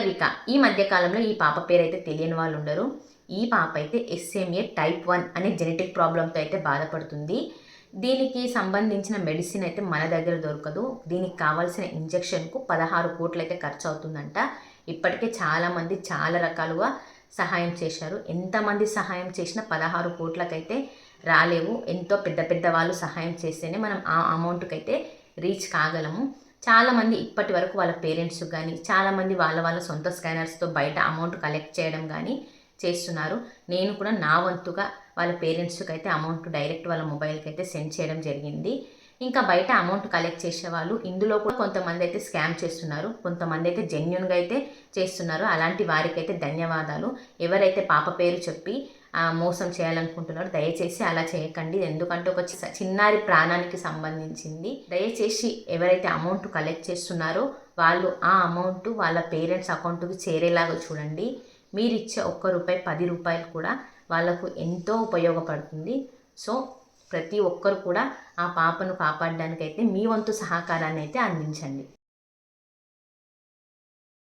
మాళవిక. ఈ మధ్యకాలంలో ఈ పాప పేరు అయితే తెలియని వాళ్ళు ఉండరు. ఈ పాప అయితే SMA టైప్ 1 అనే జెనెటిక్ ప్రాబ్లంతో అయితే బాధపడుతుంది. దీనికి సంబంధించిన మెడిసిన్ అయితే మన దగ్గర దొరకదు. దీనికి కావాల్సిన ఇంజెక్షన్కు 16 కోట్లు అయితే ఖర్చు అవుతుందంట. ఇప్పటికే చాలామంది చాలా రకాలుగా సహాయం చేశారు. ఎంతమంది సహాయం చేసినా 16 కోట్లకైతే రాలేవు. ఎంతో పెద్ద పెద్ద వాళ్ళు సహాయం చేస్తేనే మనం ఆ అమౌంట్కి అయితే రీచ్ కాగలము. చాలామంది ఇప్పటి వరకు వాళ్ళ పేరెంట్స్ కానీ చాలామంది వాళ్ళ సొంత స్కానర్స్తో బయట అమౌంట్ కలెక్ట్ చేయడం కానీ చేస్తున్నారు. నేను కూడా నా వంతుగా వాళ్ళ పేరెంట్స్కి అయితే అమౌంట్ డైరెక్ట్ వాళ్ళ మొబైల్కి అయితే సెండ్ చేయడం జరిగింది. ఇంకా బయట అమౌంట్ కలెక్ట్ చేసేవాళ్ళు ఇందులో కూడా కొంతమంది అయితే స్కామ్ చేస్తున్నారు, కొంతమంది అయితే జెన్యున్గా అయితే చేస్తున్నారు. అలాంటి వారికి అయితే ధన్యవాదాలు. ఎవరైతే పాప పేరు చెప్పి మోసం చేయాలనుకుంటున్నారో దయచేసి అలా చేయకండి. ఎందుకంటే ఒక చిన్నారి ప్రాణానికి సంబంధించింది. దయచేసి ఎవరైతే అమౌంట్ కలెక్ట్ చేస్తున్నారో వాళ్ళు ఆ అమౌంట్ వాళ్ళ పేరెంట్స్ అకౌంట్కి చేరేలాగా చూడండి. మీరు ఇచ్చే ₹1 ₹10 కూడా వాళ్ళకు ఎంతో ఉపయోగపడుతుంది. సో ప్రతి ఒక్కరు కూడా ఆ పాపను కాపాడడానికైతే మీ వంతు సహకారాన్ని అయితే అందించండి.